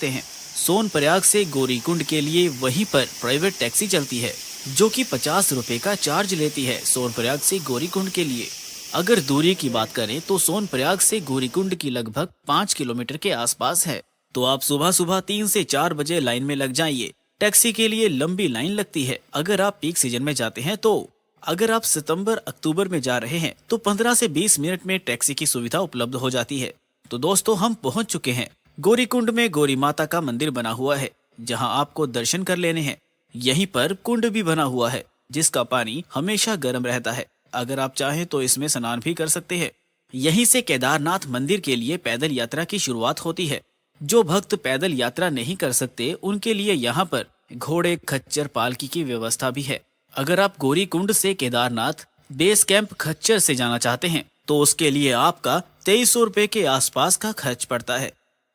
सकते हैं। सोनप्रयाग से गौरीकुंड के लिए वहीं पर प्राइवेट टैक्सी चलती है जो कि 50 रुपए का चार्ज लेती है सोनप्रयाग से गौरीकुंड के लिए। अगर दूरी की बात करें तो सोनप्रयाग से गौरीकुंड की लगभग 5 किलोमीटर के आसपास है। तो आप सुबह सुबह 3 से 4 बजे लाइन में लग जाइए। टैक्सी के लिए लंबी लाइन लगती है अगर आप पीक सीजन में जाते हैं तो। अगर आप सितंबर अक्टूबर में जा रहे हैं तो 15 से 20 मिनट में टैक्सी की सुविधा उपलब्ध हो जाती है। तो दोस्तों हम पहुंच चुके हैं। गौरीकुंड में गौरी माता का मंदिर बना हुआ है जहां आपको दर्शन कर लेने हैं। यहीं पर कुंड भी बना हुआ है जिसका पानी हमेशा गर्म रहता है। अगर आप चाहें तो इसमें स्नान भी कर सकते हैं। यहीं से केदारनाथ मंदिर के लिए पैदल यात्रा की शुरुआत होती है। जो भक्त पैदल यात्रा नहीं कर सकते उनके लिए यहाँ पर घोड़े, खच्चर, पालकी की व्यवस्था भी है। अगर आप गौरीकुंड से केदारनाथ बेस कैंप खच्चर से जाना चाहते हैं तो उसके लिए आपका 2300 रुपए के आसपास का खर्च पड़ता है।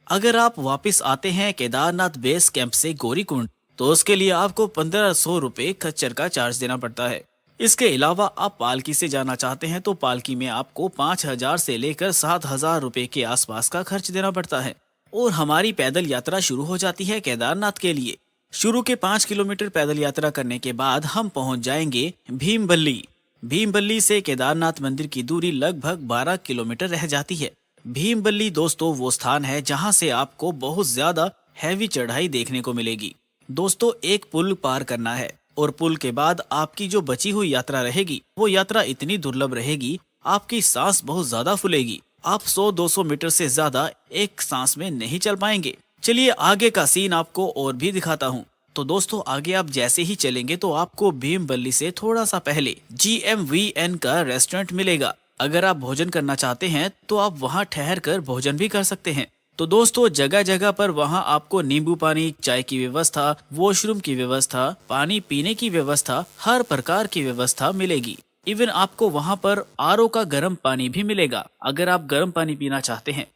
अगर आप वापस आते हैं केदारनाथ बेस कैंप से गौरीकुंड तो उसके लिए आपको 1500 रुपए खच्चर का चार्ज देना पड़ता है। इसके अलावा आप पालकी से जाना चाहते हैं तो पालकी में आपको 5000 से लेकर 7000 रुपए के आसपास का खर्च देना पड़ता है। और हमारी पैदल यात्रा शुरू हो जाती है केदारनाथ के लिए। शुरू के 5 किलोमीटर पैदल यात्रा करने के बाद हम पहुंच जाएंगे भीमबल्ली। भीमबल्ली से केदारनाथ मंदिर की दूरी लगभग 12 किलोमीटर रह जाती है। भीमबल्ली दोस्तों वो स्थान है जहां से आपको बहुत ज्यादा हैवी चढ़ाई देखने को मिलेगी। दोस्तों एक पुल पार करना है और पुल के बाद आपकी जो बची हुई यात्रा रहेगी वो यात्रा इतनी दुर्लभ रहेगी, आपकी सांस बहुत ज्यादा फूलेगी। आप 100-200 मीटर से ज्यादा एक सांस में नहीं चल पाएंगे। चलिए आगे का सीन आपको और भी दिखाता हूँ। तो दोस्तों आगे आप जैसे ही चलेंगे तो आपको भीमबल्ली से थोड़ा सा पहले GMVN का रेस्टोरेंट मिलेगा। अगर आप भोजन करना चाहते हैं तो आप वहाँ ठहर कर भोजन भी कर सकते हैं। तो दोस्तों जगह जगह पर वहाँ आपको नींबू पानी, चाय की व्यवस्था, वॉशरूम की व्यवस्था, पानी पीने की व्यवस्था, हर प्रकार की व्यवस्था मिलेगी। इवन आपको वहाँ पर RO का गर्म पानी भी मिलेगा अगर आप गर्म पानी पीना चाहते हैं।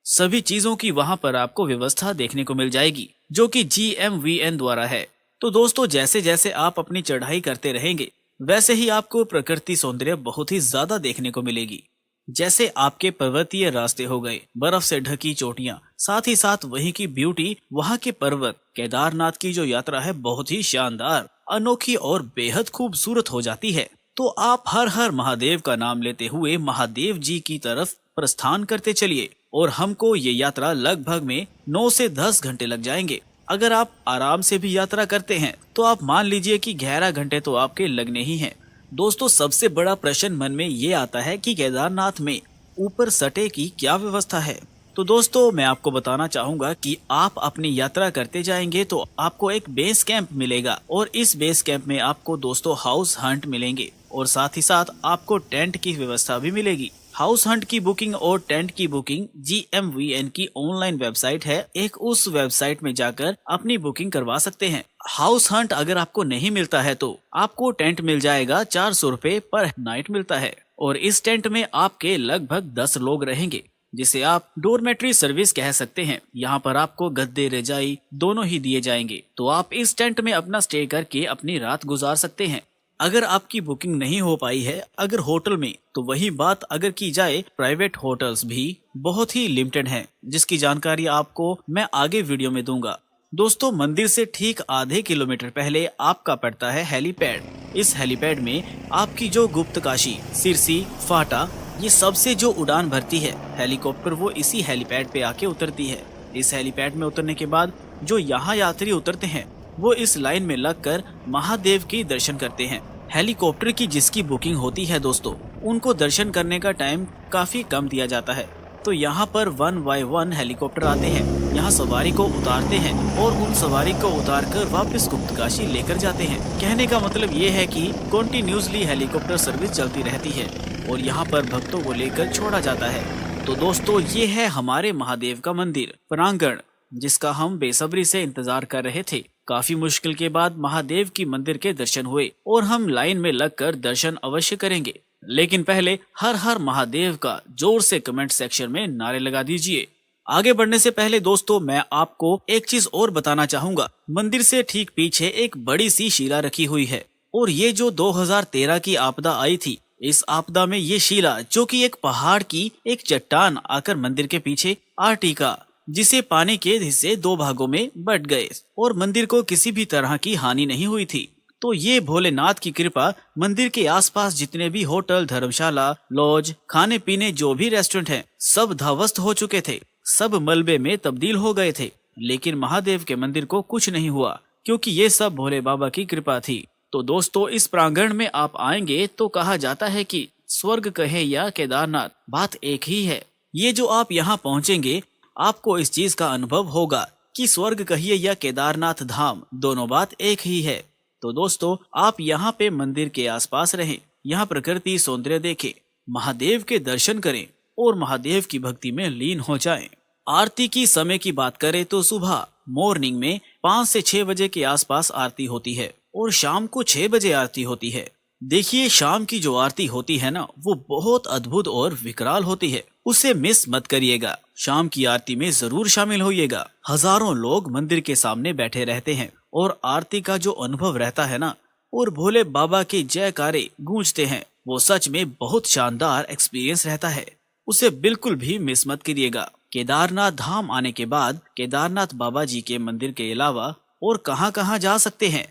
सभी चीजों की वहाँ पर आपको व्यवस्था देखने को मिल जाएगी जो कि GMVN द्वारा है। तो दोस्तों जैसे जैसे आप अपनी चढ़ाई करते रहेंगे वैसे ही आपको प्रकृति सौंदर्य बहुत ही ज्यादा देखने को मिलेगी। जैसे आपके पर्वतीय रास्ते हो गए, बर्फ से ढकी चोटियां, साथ ही साथ वहीं की ब्यूटी, वहाँ के पर्वत। केदारनाथ की जो यात्रा है बहुत ही शानदार, अनोखी और बेहद खूबसूरत हो जाती है। तो आप हर हर महादेव का नाम लेते हुए महादेव जी की तरफ प्रस्थान करते चलिए और हमको ये यात्रा लगभग में 9 से 10 घंटे लग जाएंगे। अगर आप आराम से भी यात्रा करते हैं तो आप मान लीजिए कि 11 घंटे तो आपके लगने ही हैं। दोस्तों सबसे बड़ा प्रश्न मन में ये आता है कि केदारनाथ में ऊपर सटे की क्या व्यवस्था है। तो दोस्तों मैं आपको बताना चाहूंगा कि आप अपनी यात्रा करते जाएंगे तो आपको एक बेस कैंप मिलेगा और इस बेस कैंप में आपको दोस्तों हाउस हंट मिलेंगे और साथ ही साथ आपको टेंट की व्यवस्था भी मिलेगी। हाउस हंट की बुकिंग और टेंट की बुकिंग GMVN की ऑनलाइन वेबसाइट है, एक उस वेबसाइट में जाकर अपनी बुकिंग करवा सकते हैं। हाउस हंट अगर आपको नहीं मिलता है तो आपको टेंट मिल जाएगा, 400 रुपए पर नाइट मिलता है और इस टेंट में आपके लगभग 10 लोग रहेंगे जिसे आप डोरमेट्री सर्विस कह सकते हैं। यहाँ पर आपको गद्दे, रजाई दोनों ही दिए जाएंगे तो आप इस टेंट में अपना स्टे करके अपनी रात गुजार सकते हैं। अगर आपकी बुकिंग नहीं हो पाई है अगर होटल में, तो वही बात अगर की जाए प्राइवेट होटल्स भी बहुत ही लिमिटेड हैं जिसकी जानकारी आपको मैं आगे वीडियो में दूंगा। दोस्तों मंदिर से ठीक आधे किलोमीटर पहले आपका पड़ता है हेलीपैड। इस हेलीपैड में आपकी जो गुप्त काशी, सिरसी, फाटा ये सबसे जो उड़ान भरती है हेलीकॉप्टर वो इसी हेलीपैड पे आके उतरती है। इस हेलीपैड में उतरने के बाद जो यहाँ यात्री उतरते हैं वो इस लाइन में लगकर महादेव के दर्शन करते हैं। हेलीकॉप्टर की जिसकी बुकिंग होती है दोस्तों उनको दर्शन करने का टाइम काफी कम दिया जाता है। तो यहाँ पर 1 by 1 हेलीकॉप्टर आते हैं, यहाँ सवारी को उतारते हैं और उन सवारी को उतार कर वापिस गुप्तकाशी लेकर जाते हैं। कहने का मतलब ये है कि कंटिन्यूसली हेलीकॉप्टर सर्विस चलती रहती है और यहाँ पर भक्तों को लेकर छोड़ा जाता है। तो दोस्तों ये है हमारे महादेव का मंदिर प्रांगण जिसका हम बेसब्री से इंतजार कर रहे थे। काफी मुश्किल के बाद महादेव की मंदिर के दर्शन हुए और हम लाइन में लगकर दर्शन अवश्य करेंगे। लेकिन पहले हर हर महादेव का जोर से कमेंट सेक्शन में नारे लगा दीजिए। आगे बढ़ने से पहले दोस्तों मैं आपको एक चीज और बताना चाहूंगा। मंदिर से ठीक पीछे एक बड़ी सी शिला रखी हुई है और ये जो 2013 की आपदा आई थी, इस आपदा में ये शिला जो कि एक पहाड़ की एक चट्टान आकर मंदिर के पीछे आ टिका। जिसे पानी के हिस्से 2 भागों में बट गए और मंदिर को किसी भी तरह की हानि नहीं हुई थी। तो ये भोलेनाथ की कृपा, मंदिर के आसपास जितने भी होटल, धर्मशाला, लॉज, खाने पीने जो भी रेस्टोरेंट हैं, सब ध्वस्त हो चुके थे, सब मलबे में तब्दील हो गए थे। लेकिन महादेव के मंदिर को कुछ नहीं हुआ, क्योंकि ये सब भोले बाबा की कृपा थी। तो दोस्तों, इस प्रांगण में आप आएंगे तो कहा जाता है कि स्वर्ग कहे या केदारनाथ, बात एक ही है। ये जो आप यहाँ पहुँचेंगे, आपको इस चीज का अनुभव होगा कि स्वर्ग कहिए या केदारनाथ धाम, दोनों बात एक ही है। तो दोस्तों, आप यहाँ पे मंदिर के आसपास रहें, यहाँ प्रकृति सौंदर्य देखें, महादेव के दर्शन करें और महादेव की भक्ति में लीन हो जाएं। आरती की समय की बात करें तो सुबह मॉर्निंग में 5 से 6 बजे के आसपास आरती होती है और शाम को 6 बजे आरती होती है। देखिए, शाम की जो आरती होती है ना, वो बहुत अद्भुत और विकराल होती है, उसे मिस मत करिएगा। शाम की आरती में जरूर शामिल होइएगा। हजारों लोग मंदिर के सामने बैठे रहते हैं और आरती का जो अनुभव रहता है ना, और भोले बाबा के जयकारे गूंजते हैं, वो सच में बहुत शानदार एक्सपीरियंस रहता है। उसे बिल्कुल भी मिस मत करिएगा। केदारनाथ धाम आने के बाद केदारनाथ बाबा जी के मंदिर के अलावा और कहां जा सकते हैं?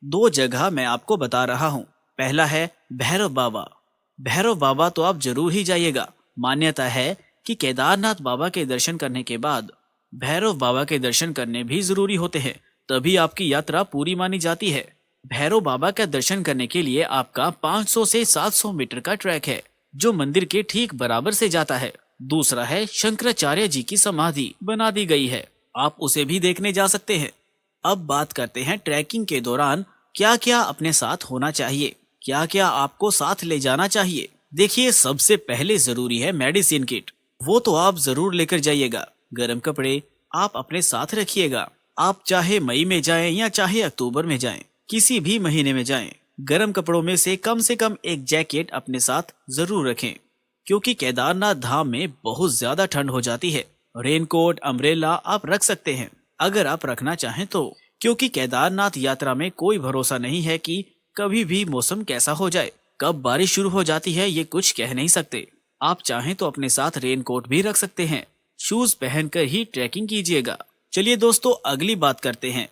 2 जगह मैं आपको बता रहा हूँ। पहला है भैरव बाबा। भैरव बाबा तो आप जरूर ही जाइएगा। मान्यता है कि केदारनाथ बाबा के दर्शन करने के बाद भैरव बाबा के दर्शन करने भी जरूरी होते हैं, तभी आपकी यात्रा पूरी मानी जाती है। भैरव बाबा का दर्शन करने के लिए आपका 500 से 700 मीटर का ट्रैक है, जो मंदिर के ठीक बराबर से जाता है। दूसरा है शंकराचार्य जी की समाधि बना दी गई है, आप उसे भी देखने जा सकते हैं। अब बात करते हैं ट्रैकिंग के दौरान क्या क्या अपने साथ होना चाहिए, क्या क्या आपको साथ ले जाना चाहिए। देखिए, सबसे पहले जरूरी है मेडिसिन किट, वो तो आप जरूर लेकर जाइएगा। गर्म कपड़े आप अपने साथ रखिएगा। आप चाहे मई में जाएं या चाहे अक्टूबर में जाएं, किसी भी महीने में जाएं, गर्म कपड़ों में से कम एक जैकेट अपने साथ जरूर रखें, क्योंकि केदारनाथ धाम में बहुत ज्यादा ठंड हो जाती है। रेनकोट, अम्ब्रेला आप रख सकते हैं अगर आप रखना चाहें तो, क्योंकि केदारनाथ यात्रा में कोई भरोसा नहीं है कि कभी भी मौसम कैसा हो जाए, कब बारिश शुरू हो जाती है ये कुछ कह नहीं सकते। आप चाहें तो अपने साथ रेनकोट भी रख सकते हैं। शूज पहनकर ही ट्रैकिंग कीजिएगा। चलिए दोस्तों, अगली बात करते हैं।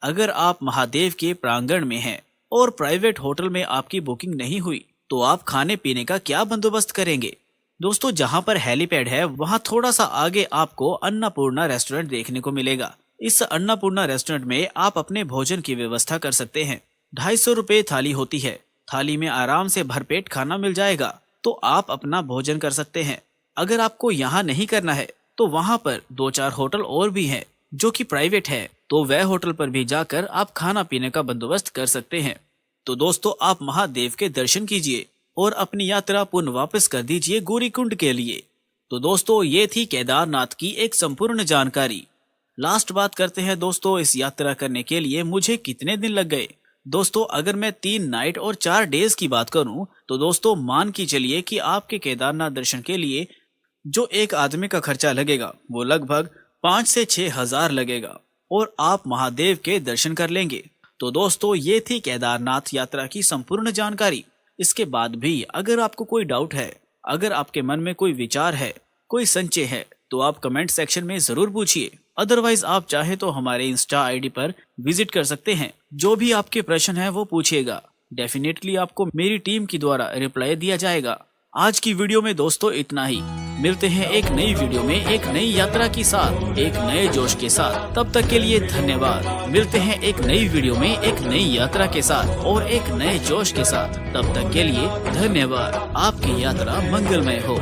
अगर आप महादेव के प्रांगण में हैं और प्राइवेट होटल में आपकी बुकिंग नहीं हुई, तो आप खाने पीने का क्या बंदोबस्त करेंगे? दोस्तों, जहां पर हेलीपैड है वहां थोड़ा सा आगे आपको अन्नपूर्णा रेस्टोरेंट देखने को मिलेगा। इस अन्नपूर्णा रेस्टोरेंट में आप अपने भोजन की व्यवस्था कर सकते हैं। 250 रुपए थाली होती है। थाली में आराम से भरपेट खाना मिल जाएगा, तो आप अपना भोजन कर सकते हैं। अगर आपको यहाँ नहीं करना है तो वहाँ पर 2-4 होटल और भी हैं जो कि प्राइवेट है, तो वह होटल पर भी जाकर आप खाना पीने का बंदोबस्त कर सकते हैं। तो दोस्तों, आप महादेव के दर्शन कीजिए और अपनी यात्रा पुनः वापस कर दीजिए गौरीकुंड के लिए। तो दोस्तों, ये थी केदारनाथ की एक संपूर्ण जानकारी। लास्ट बात करते हैं दोस्तों, इस यात्रा करने के लिए मुझे कितने दिन लग गए। दोस्तों, अगर मैं 3 नाइट और 4 डेज की बात करूं तो दोस्तों मान के चलिए कि आपके केदारनाथ दर्शन के लिए जो एक आदमी का खर्चा लगेगा वो लगभग 5 से 6 हजार लगेगा और आप महादेव के दर्शन कर लेंगे। तो दोस्तों, ये थी केदारनाथ यात्रा की संपूर्ण जानकारी। इसके बाद भी अगर आपको कोई डाउट है, अगर आपके मन में कोई विचार है, कोई संशय है, तो आप कमेंट सेक्शन में जरूर पूछिए। अदरवाइज आप चाहे तो हमारे इंस्टा आईडी पर विजिट कर सकते हैं। जो भी आपके प्रश्न है वो पूछिएगा, डेफिनेटली आपको मेरी टीम के द्वारा रिप्लाई दिया जाएगा। आज की वीडियो में दोस्तों इतना ही। मिलते हैं एक नई वीडियो में एक नई यात्रा के साथ, एक नए जोश के साथ। तब तक के लिए धन्यवाद। मिलते हैं एक नई वीडियो में एक नई यात्रा के साथ और एक नए जोश के साथ। तब तक के लिए धन्यवाद। आपकी यात्रा मंगलमय हो।